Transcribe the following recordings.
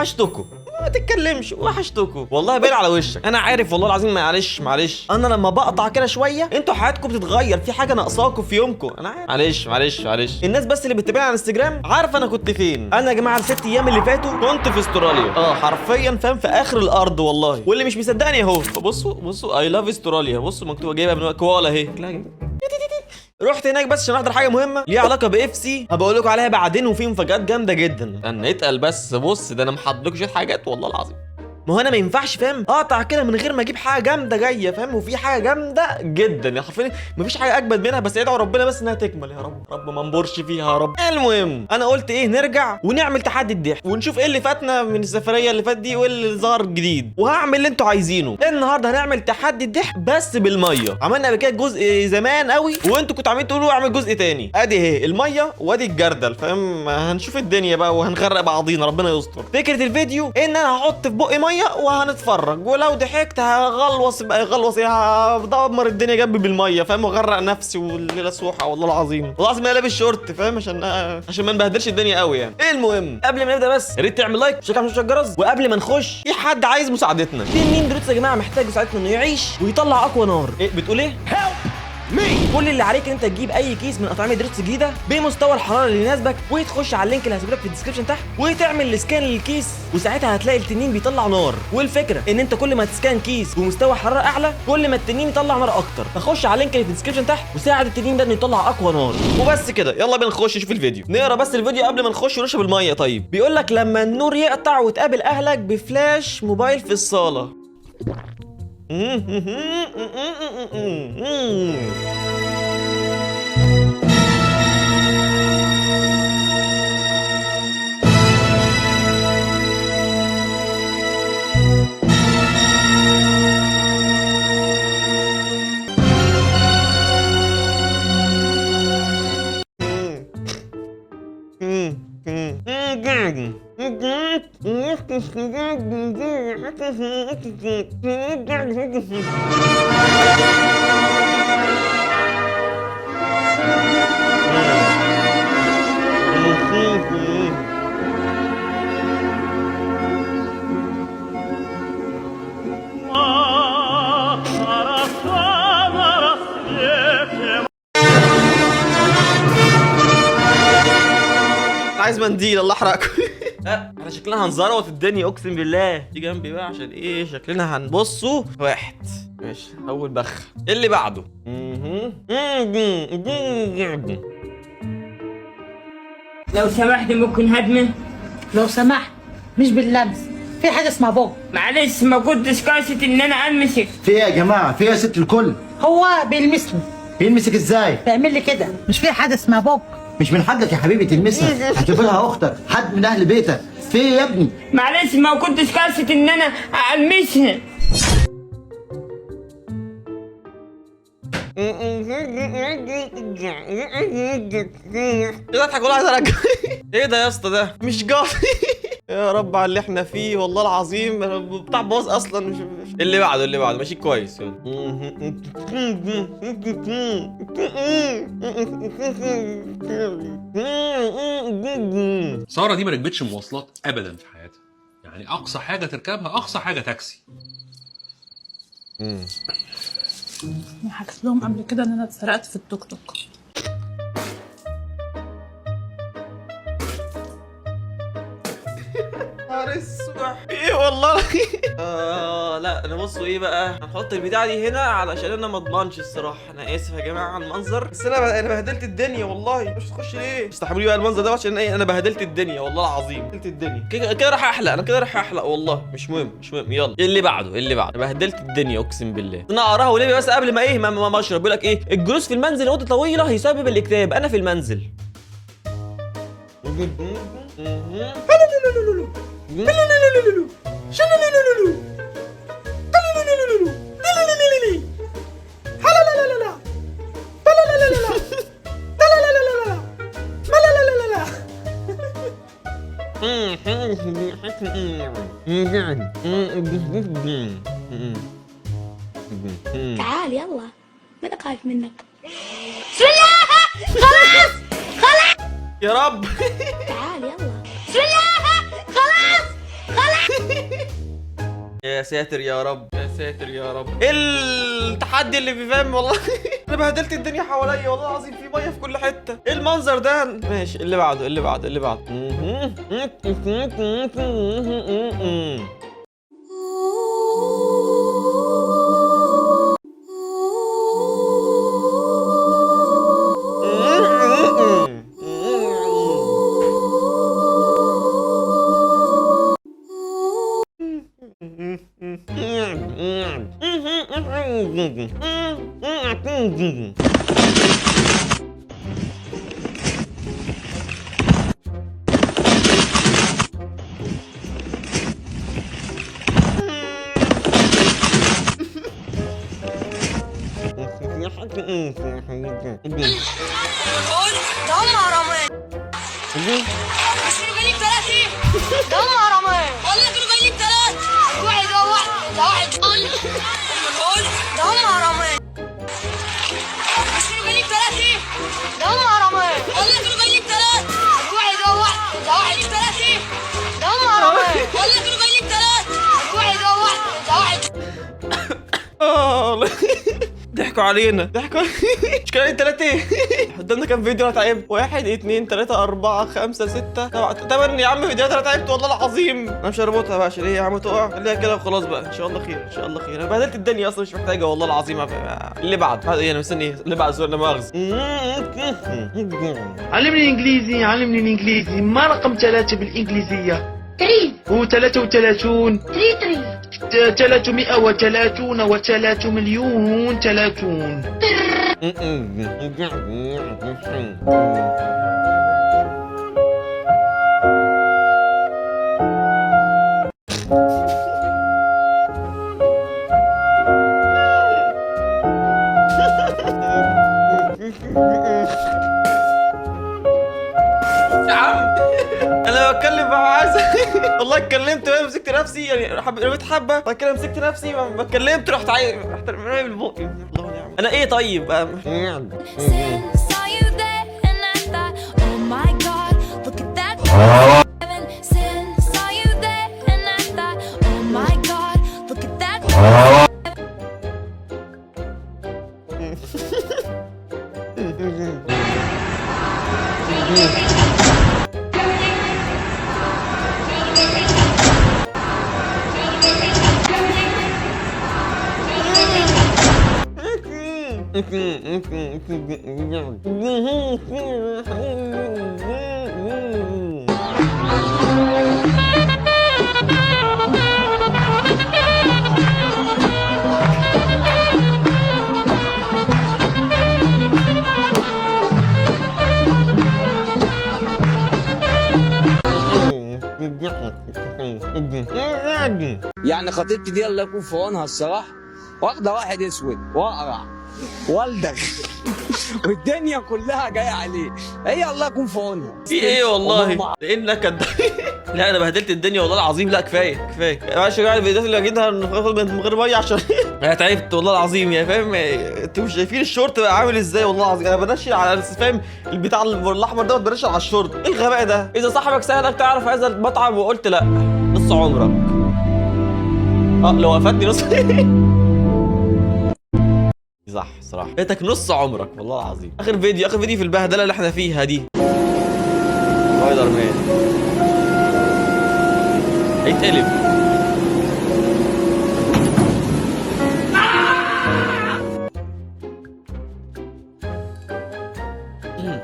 وحشتكم، ما تتكلمش، وحشتكم والله باين على وشك. انا عارف والله العظيم، معلش انا لما بقطع كده شويه انتوا حياتكم بتتغير، في حاجه ناقصاكم في يومكم، انا عارف. معلش الناس بس اللي بتتابعني على انستجرام عارفه انا كنت فين. انا يا جماعه ال6 ايام اللي فاتوا كنت في استراليا، حرفيا فاهم، في اخر الارض والله. واللي مش مصدقني اهو، بصوا اي لاف استراليا، بصوا مكتوبه جايبها من كوالا اهي. رحت هناك بس عشان احضر حاجه مهمه ليها علاقه باف سي، هبقول لكم عليها بعدين، وفي مفاجآت جامده جدا. انا اتقل بس، بص ده انا محضر لكم شويه حاجات والله العظيم. ما هو انا ما ينفعش فاهم اقطع كده من غير ما اجيب حاجه جامده جايه، فاهم، وفي حاجه جامده جدا يا حرفيا، مفيش حاجه اجمد منها، بس ادعوا ربنا بس انها تكمل يا رب ما نبورش فيها يا رب. المهم انا قلت ايه، نرجع ونعمل تحدي الضحك ونشوف ايه اللي فاتنا من السفريه اللي فاتت دي وايه اللي ظهر جديد، وهعمل اللي انتوا عايزينه. النهارده هنعمل تحدي الضحك بس بالميه. عملنا قبل كده جزء زمان قوي وانتوا كنتوا عاملين تقولوا اعمل جزء تاني. ادي اهي الميه وادي الجردل، فاهم، هنشوف الدنيا بقى وهنغرق بعضينا، ربنا يستر. فكره الفيديو ان انا هحط في بقي ميه وهنتفرج، ولو ضحكت هغلوص بقى، هدمر الدنيا جنبي بالميه، فاهم، واغرق نفسي والليله سوحه والله العظيم. والله العظيم انا لابس شورت، فاهم، عشان ما نبهدلش الدنيا قوي يعني. المهم قبل ما نبدا بس يا ريت تعمل لايك وتشجع على الجرس. وقبل ما نخش، في حد عايز مساعدتنا؟ مين دلوقتي يا جماعه محتاج مساعدتنا انه يعيش ويطلع اقوى نار؟ ايه بتقول ايه؟ كل اللي عليك ان انت تجيب اي كيس من اطعمه دريتس جديده بمستوى الحراره اللي يناسبك، وتخش على اللينك اللي هسيبه لك في الديسكربشن تحت، وتعمل سكان للكيس، وساعتها هتلاقي التنين بيطلع نار. والفكره ان انت كل ما تسكان كيس بمستوى حراره اعلى، كل ما التنين يطلع نار اكتر. فخش على اللينك اللي في الديسكربشن تحت وساعد التنين ده انه يطلع اقوى نار. وبس كده، يلا بينا نخش نشوف الفيديو. نقرا بس الفيديو قبل ما نخش ونشرب الميه. طيب بيقول لك لما النور يقطع وتقابل اهلك بفلاش موبايل في الصاله. عايز منديل الله يحرقكم. احنا شكلنا هنزروت الدنيا اقسم بالله. دي جنبي بقى عشان ايه شكلنا هنبصوا. واحد ماشي، اول بخ. اللي بعده لو سمحت ممكن هدمه؟ لو سمحت مش باللمس، في حاجه اسمها بوك. معلش ما كنتش قاصد ان انا المسك. في ايه يا جماعه؟ في ايه يا ست الكل؟ هو بيلمسني. بيلمسك ازاي؟ بيعمل لي كده، مش في حاجه اسمها بوك. مش من حقك يا حبيبي تلمسها، هتقابلها اختك، حد من اهل بيتك. في ايه يا ابني؟ معلش ما كنتش قاصد ان انا المسها. اضحك والله عايز ارجع. ايه ده يا اسطى؟ ده مش قاصد. يا رب على اللي احنا فيه والله العظيم، بتاع باظ اصلا. مش اللي بعده ماشي كويس. سارة دي ما ركبتش مواصلات ابدا في حياتها، يعني اقصى حاجه تركبها اقصى حاجه تاكسي. حكيت لهم قبل كده ان انا اتسرقت في التوك توك. نهار اسود. ايه والله. لا انا بصوا ايه بقى، هنحط البتاعه دي هنا علشان انا ما اضمنش الصراحه. انا اسف يا جماعه على المنظر، بس انا بهدلت الدنيا والله. مش تخش ليه؟ استحملوا بقى المنظر ده عشان ايه، انا بهدلت الدنيا والله العظيم. بهدلت الدنيا كده راح احلق. انا كده راح احلق والله. مش مهم. يلا اللي بعده. بهدلت الدنيا اقسم بالله. انا اقراها وليه بس قبل ما ايه ما اشرب. بيقول لك ايه، الجلوس في المنزل لمده طويله يسبب الاكتئاب. انا في المنزل. تعال يلا، ما انا خايف منك. بسم الله، خلاص يا رب. تعال يلا، بسم الله، خلاص. يا ساتر يا رب، يا ساتر يا رب. ايه التحدي اللي بيفهم والله. انا بهدلت الدنيا حواليا والله العظيم، في ميه في كل حته. ايه المنظر ده؟ ماشي اللي بعده اللي بعده اللي بعده. مش جايب ثلاثة ده هرمان والله كانوا جايب ثلاثة واحد ده واحد قول ده هرمان مش جايب ثلاثة ده هرمان والله كانوا جايب ثلاثة واحد ده واحد ثلاثة ده هرمان والله كانوا جايب ثلاثة واحد ده واحد ضحكوا علينا ضحكوا مش كان 3 قدامنا كام فيديو انا تعبت. 1 2 3 4 5 6 7 8 يا عم فيديوهات انا تعبت والله العظيم. انا مش هربطها بقى عشان ايه يا عم تقع، خليها كده وخلاص بقى. ان شاء الله خير ان شاء الله خير. انا بهدلت الدنيا اصلا مش محتاجه والله العظيم. اللي بعد ايه انا مستني ايه اللي بعد؟ سؤال لا مؤاخذه. علمني الانجليزي علمني الانجليزي. ما رقم 3 بالانجليزيه؟ 3 هو 33 3 330 و3 مليون 30. يا عم انا بتكلم مع عايز والله اتكلمت بقى مسكت نفسي يعني رميت حبه بعد كده مسكت نفسي ما اتكلمت رحت رمي بالبق. الله ونعم. انا ايه طيب يعني خطيبتي دي الله يكون في عونها الصراحه، واخده واحد اسود واقرع والدغ والدنيا كلها جايه عليه. هي الله يكون في عونها. في ايه والله لانك لا انا بهدلت الدنيا والله العظيم. لا كفايه كفايه معلش يا جماعه الفيديوهات اللي هجيبها ناخد من غير ميه عشان انا تعبت والله العظيم. يا فاهم انتوا مش شايفين الشورت بقى عامل ازاي والله العظيم. انا بنشل على فاهم البتاع الاحمر دوت بنشل على الشورت. ايه الغباء ده؟ اذا صاحبك سالك تعرف هذا المطعم وقلت لا نص عمرك. لو وقفتني نص صح صراحه فاتك نص عمرك والله العظيم. اخر فيديو في البهدله اللي احنا فيها دي. سبايدر مان هيتقلب.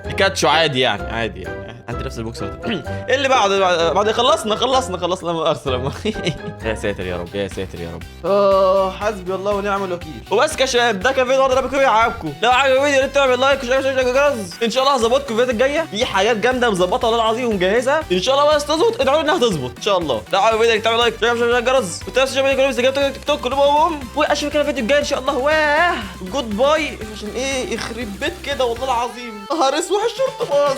بيكاتشو عادي يعني عادي يعني انت نفس البوكسر ده. ايه اللي بعد خلصنا ما ارسل. يا ساتر يا رب يا ساتر يا رب. حسبي الله ونعم الوكيل. وبس يا شباب ده كان فيديو النهارده بكم يعجبكم. لو عجبكم الفيديو يا ريت تعمل لايك وشير الجرس. ان شاء الله هظبطكم الفيديوهات الجايه في حاجات جامده مظبطه والله العظيم ومجهزها ان شاء الله. بس تظبط ادعوا لي انها تظبط ان شاء الله. لو عجبكم الفيديو تعمل لايك وشير الجرس وتنسوا شباب كلهم انستجرام تيك توك كلهم. واشوفك في الفيديو الجاي ان شاء الله. واه جود باي عشان ايه يخرب بيت كده والله العظيم. نهار اسود الشرطه باظ.